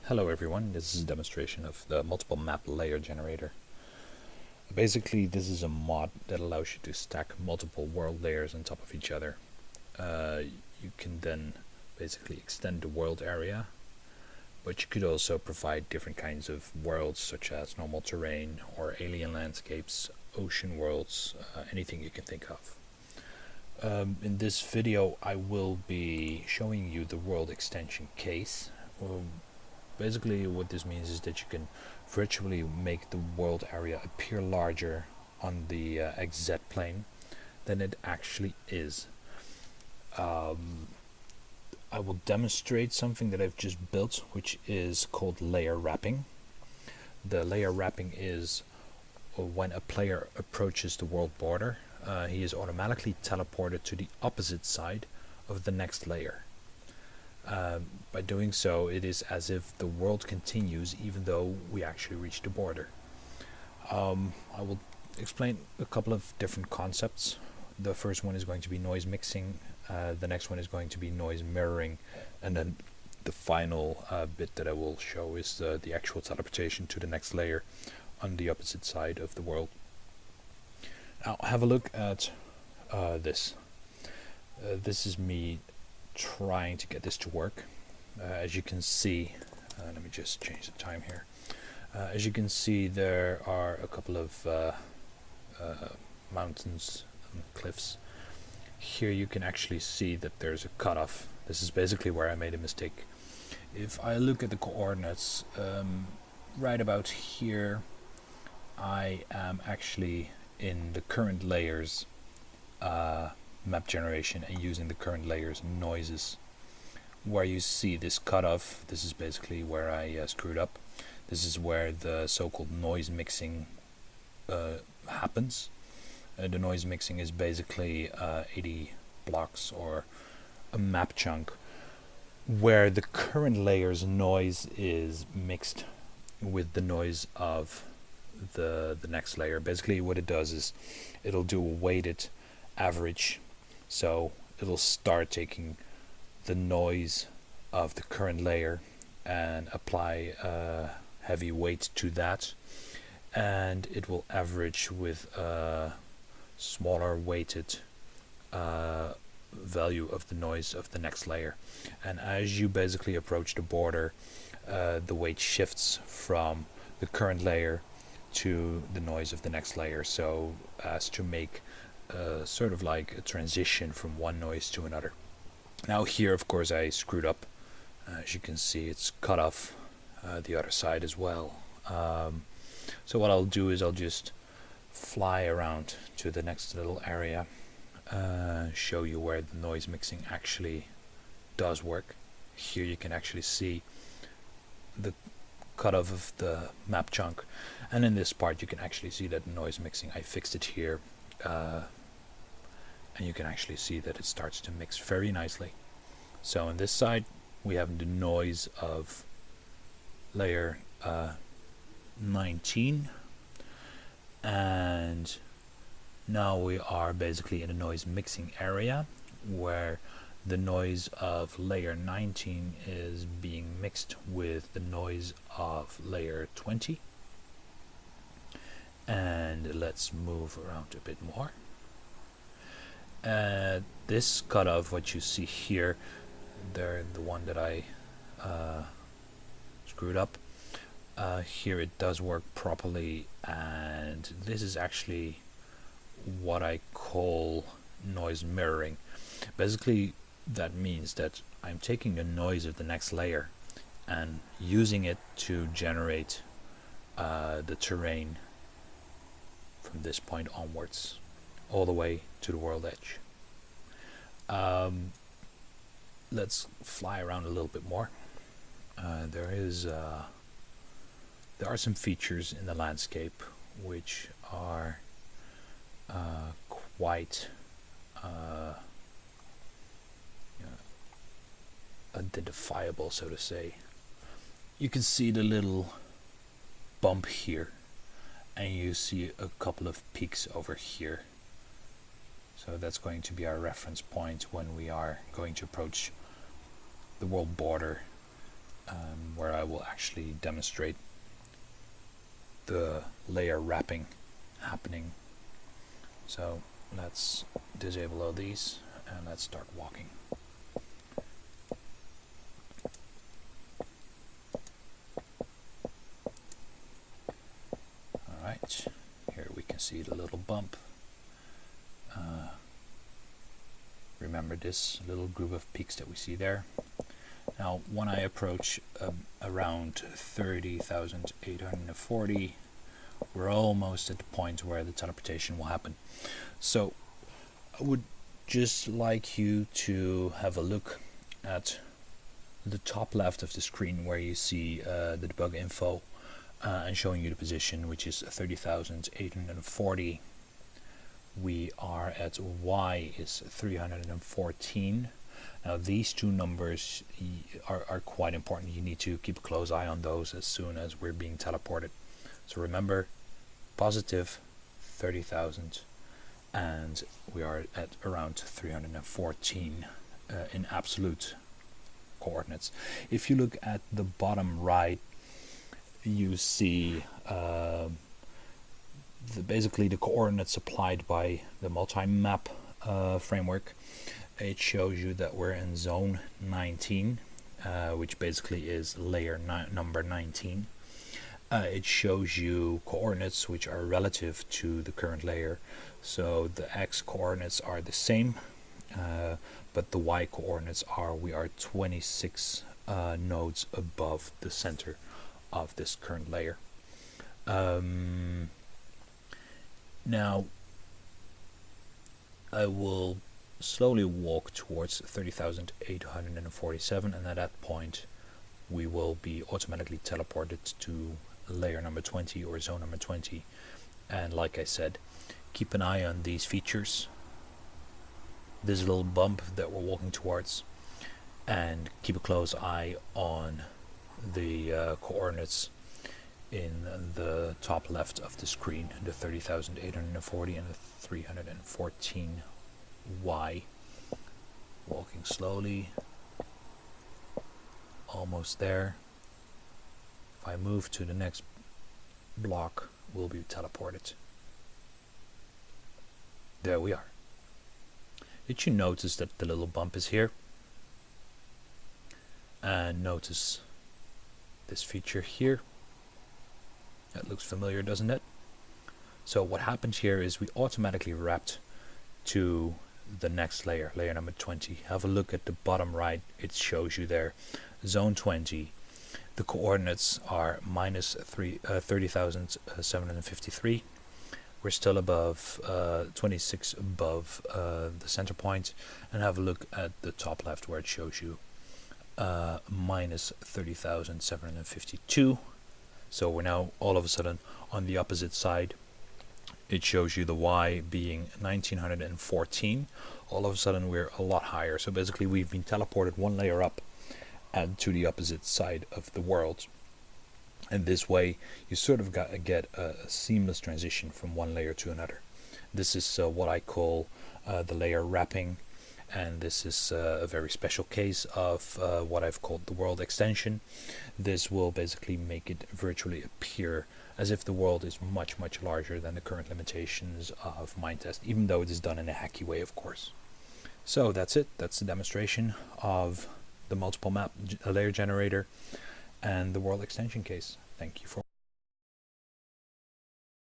Hello everyone, this is a demonstration of the multiple map layer generator. Basically, this is a mod that allows you to stack multiple world layers on top of each other. You can then basically extend the world area, but you could also provide different kinds of worlds such as normal terrain or alien landscapes, ocean worlds, anything you can think of. In this video I will be showing you the world extension case. Basically what this means is that you can virtually make the world area appear larger on the XZ plane than it actually is. I will demonstrate something that I've just built, which is called layer wrapping. The layer wrapping is when a player approaches the world border, he is automatically teleported to the opposite side of the next layer. By doing so, it is as if the world continues even though we actually reach the border. I will explain a couple of different concepts. The first one is going to be noise mixing, the next one is going to be noise mirroring, and then the final bit that I will show is the actual teleportation to the next layer on the opposite side of the world. Now have a look at this. This is me trying to get this to work. As you can see, let me just change the time here. As you can see, there are a couple of mountains and cliffs. Here you can actually see that there's a cutoff. This is basically where I made a mistake. If I look at the coordinates, right about here, I am actually in the current layers map generation and using the current layers noises. Where you see this cutoff, this is basically where I screwed up. This is where the so-called noise mixing happens. The noise mixing is basically 80 blocks or a map chunk where the current layer's noise is mixed with the noise of the next layer. Basically what it does is it'll do a weighted average. So it'll start taking the noise of the current layer and apply heavy weight to that, and it will average with a smaller weighted value of the noise of the next layer. And as you basically approach the border, the weight shifts from the current layer to the noise of the next layer, so as to make sort of like a transition from one noise to another. Now here of course I screwed up. As you can see, it's cut off the other side as well. So what I'll do is I'll just fly around to the next little area, show you where the noise mixing actually does work. Here you can actually see the cutoff of the map chunk, and in this part you can actually see that the noise mixing, I fixed it here, and you can actually see that it starts to mix very nicely. So on this side we have the noise of layer 19, and now we are basically in a noise mixing area where the noise of layer 19 is being mixed with the noise of layer 20. And let's move around a bit more. This cutoff, what you see here, the one that I screwed up, here it does work properly, and this is actually what I call noise mirroring. Basically that means that I'm taking the noise of the next layer and using it to generate the terrain from this point onwards all the way to the world edge. Let's fly around a little bit more. There are some features in the landscape which are quite identifiable, so to say. You can see the little bump here, and you see a couple of peaks over here. So that's going to be our reference point when we are going to approach the world border, where I will actually demonstrate the layer wrapping happening. So let's disable all these and let's start walking. Alright, here we can see the little bump. Remember this little group of peaks that we see there? Now when I approach around 30,840, we're almost at the point where the teleportation will happen. So I would just like you to have a look at the top left of the screen where you see the debug info and showing you the position, which is 30,840. We are at Y is 314. Now these two numbers are quite important. You need to keep a close eye on those as soon as we're being teleported. So remember, positive 30,000 and we are at around 314 in absolute coordinates. If you look at the bottom right, you see basically the coordinates applied by the multi-map framework. It shows you that we're in zone 19, which basically is layer number 19. It shows you coordinates which are relative to the current layer. So the X coordinates are the same, but the Y coordinates we are 26 nodes above the center of this current layer. Now I will slowly walk towards 30,847, and at that point we will be automatically teleported to layer number 20 or zone number 20. And like I said, keep an eye on these features, this little bump that we're walking towards, and keep a close eye on the coordinates in the top left of the screen, the 30,840 and the 314 Y. Walking slowly, almost there. If I move to the next block, we'll be teleported. There we are. Did you notice that the little bump is here? And notice this feature here. That looks familiar, doesn't it? So what happens here is we automatically wrapped to the next layer, layer number 20. Have a look at the bottom right. It shows you there, zone 20. The coordinates are minus 30,753. We're still above 26 above the center point, and have a look at the top left where it shows you minus 30,752. So we're now all of a sudden on the opposite side. It shows you the Y being 1914. All of a sudden we're a lot higher. So basically we've been teleported one layer up and to the opposite side of the world. And this way you sort of get a seamless transition from one layer to another. This is what I call the layer wrapping. And this is a very special case of what I've called the world extension. This will basically make it virtually appear as if the world is much, much larger than the current limitations of Minetest, even though it is done in a hacky way, of course. So that's it. That's the demonstration of the multiple map layer generator and the world extension case. Thank you for